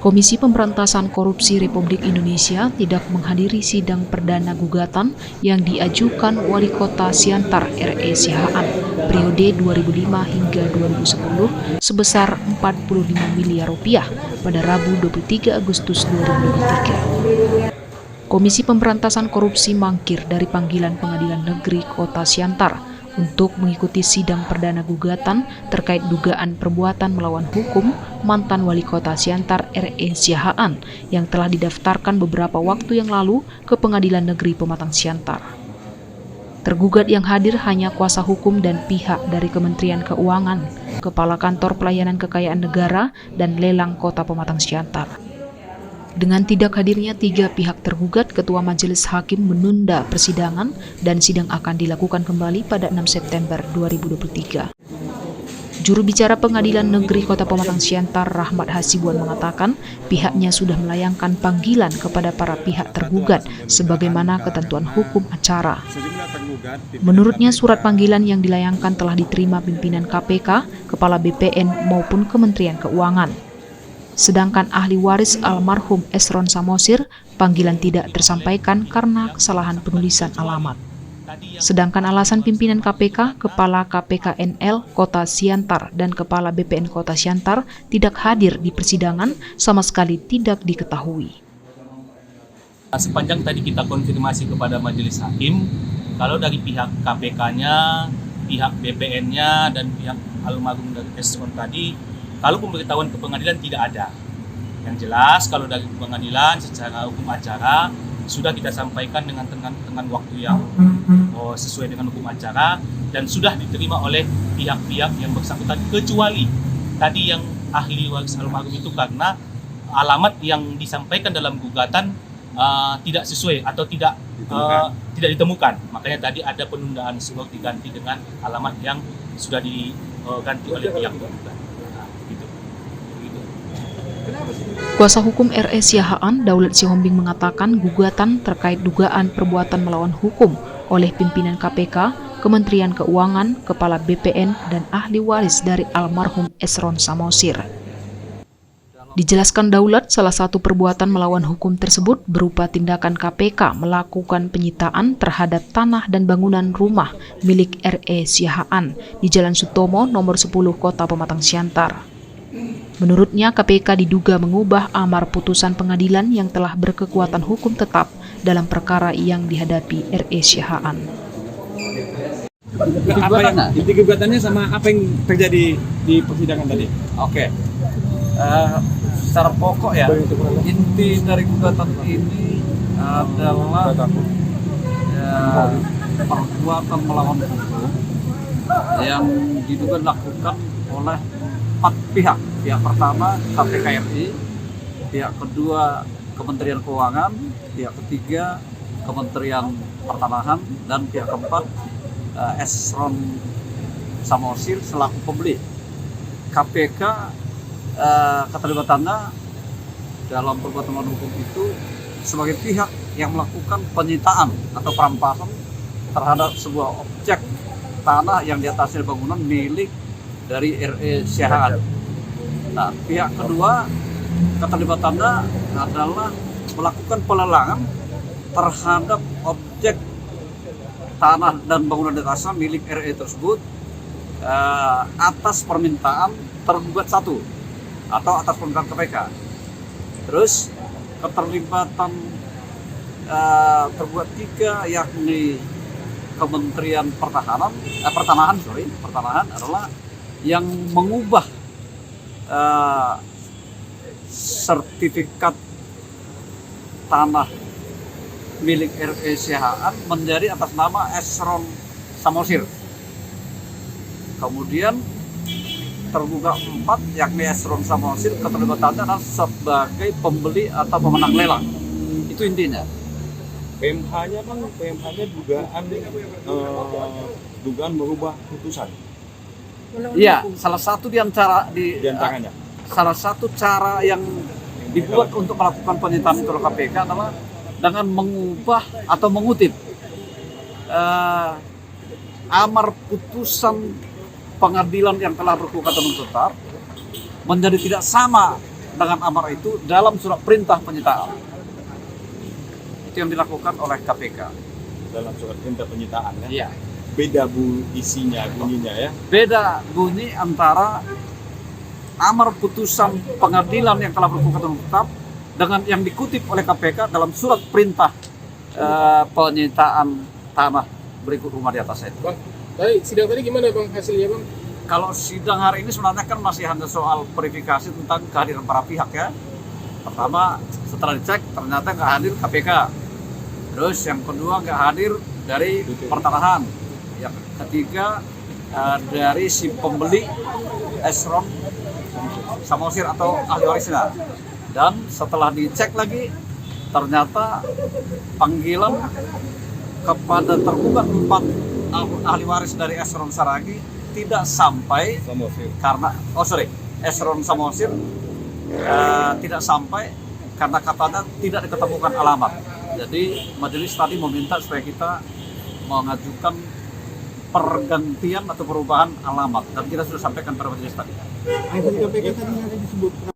Komisi Pemberantasan Korupsi Republik Indonesia tidak menghadiri sidang perdana gugatan yang diajukan Wali Kota Siantar R.E. Siahaan periode 2005 hingga 2010 sebesar 45 miliar rupiah pada Rabu 23 Agustus 2023. Komisi Pemberantasan Korupsi mangkir dari panggilan Pengadilan Negeri Kota Siantar untuk mengikuti sidang perdana gugatan terkait dugaan perbuatan melawan hukum mantan Wali Kota Siantar R.E. Siahaan yang telah didaftarkan beberapa waktu yang lalu ke Pengadilan Negeri Pematang Siantar. Tergugat yang hadir hanya kuasa hukum dan pihak dari Kementerian Keuangan, Kepala Kantor Pelayanan Kekayaan Negara, dan Lelang Kota Pematang Siantar. Dengan tidak hadirnya 3 pihak tergugat, Ketua Majelis Hakim menunda persidangan dan sidang akan dilakukan kembali pada 6 September 2023. Juru bicara Pengadilan Negeri Kota Pematang Siantar, Rahmat Hasibuan, mengatakan pihaknya sudah melayangkan panggilan kepada para pihak tergugat sebagaimana ketentuan hukum acara. Menurutnya, surat panggilan yang dilayangkan telah diterima pimpinan KPK, Kepala BPN maupun Kementerian Keuangan. Sedangkan ahli waris almarhum Esron Samosir, panggilan tidak tersampaikan karena kesalahan penulisan alamat. Sedangkan alasan pimpinan KPK, Kepala KPK NL Kota Siantar, dan Kepala BPN Kota Siantar tidak hadir di persidangan sama sekali tidak diketahui. Sepanjang tadi kita konfirmasi kepada Majelis Hakim, kalau dari pihak KPK-nya, pihak BPN-nya, dan pihak almarhum dari Esron tadi, kalau pemberitahuan ke pengadilan tidak ada. Yang jelas kalau dari pengadilan secara hukum acara sudah kita sampaikan dengan waktu yang sesuai dengan hukum acara dan sudah diterima oleh pihak-pihak yang bersangkutan, kecuali tadi yang ahli waris almarhum itu karena alamat yang disampaikan dalam gugatan tidak sesuai atau tidak ditemukan. Makanya tadi ada penundaan sebab diganti dengan alamat yang sudah diganti oleh pihak tergugat. Kuasa hukum R.E. Siahaan, Daulat Sihombing, mengatakan gugatan terkait dugaan perbuatan melawan hukum oleh pimpinan KPK, Kementerian Keuangan, Kepala BPN, dan ahli waris dari almarhum Esron Samosir. Dijelaskan Daulat, salah satu perbuatan melawan hukum tersebut berupa tindakan KPK melakukan penyitaan terhadap tanah dan bangunan rumah milik R.E. Siahaan di Jalan Sutomo nomor 10 Kota Pematang Siantar. Menurutnya, KPK diduga mengubah amar putusan pengadilan yang telah berkekuatan hukum tetap dalam perkara yang dihadapi R.E. Siahaan. Apa yang inti gugatannya sama apa yang terjadi di persidangan tadi? Oke. Secara pokok ya, inti dari gugatan ini adalah perbuatan melawan hukum yang diduga dilakukan oleh 4 pihak. Pihak pertama KPK RI, pihak kedua Kementerian Keuangan, pihak ketiga Kementerian Pertanahan, dan pihak keempat Esron Samosir selaku pembeli. KPK keterlibatannya dalam perbuatan melawan hukum itu sebagai pihak yang melakukan penyitaan atau perampasan terhadap sebuah objek tanah yang di atasnya bangunan milik dari R.E. Siahaan. Nah, pihak kedua keterlibatannya adalah melakukan pelelangan terhadap objek tanah dan bangunan di atasnya milik R.E. tersebut atas permintaan tergugat 1 atau atas permintaan KPK. Terus keterlibatan tergugat 3 yakni Kementerian Pertanahan adalah yang mengubah sertifikat tanah milik R.E. Siahaan menjadi atas nama Esron Samosir. Kemudian tergugat 4 yakni Esron Samosir keterlibatannya adalah sebagai pembeli atau pemenang lelang. Itu intinya. PMH-nya dugaan merubah putusan. Iya, salah satu antaranya. Salah satu cara yang dibuat untuk melakukan penyitaan itu oleh KPK adalah dengan mengubah atau mengutip amar putusan pengadilan yang telah berkekuatan tetap menjadi tidak sama dengan amar itu dalam surat perintah penyitaan. Itu yang dilakukan oleh KPK. Dalam surat perintah penyitaan ya. Iya. Beda isinya, bunyinya ya. Beda bunyi antara amar putusan pengadilan yang telah berkekuatan tetap dengan yang dikutip oleh KPK dalam surat perintah penyitaan tanah berikut rumah di atas itu. Bang, tadi sidang tadi gimana bang hasilnya bang? Kalau sidang hari ini sebenarnya kan masih hanya soal verifikasi tentang kehadiran para pihak ya. Pertama, setelah dicek ternyata nggak hadir KPK. Terus yang kedua nggak hadir dari pertanahan. Yang ketiga dari si pembeli Esron Samosir atau ahli warisnya. Dan setelah dicek lagi ternyata panggilan kepada tergugat 4 ahli waris dari Esron Saragi tidak sampai karena Esron Samosir tidak sampai karena katanya tidak diketemukan alamat. Jadi majelis tadi meminta supaya kita mengajukan pergantian atau perubahan alamat dan kita sudah sampaikan pada majelis tadi. KPK tadi yang disebut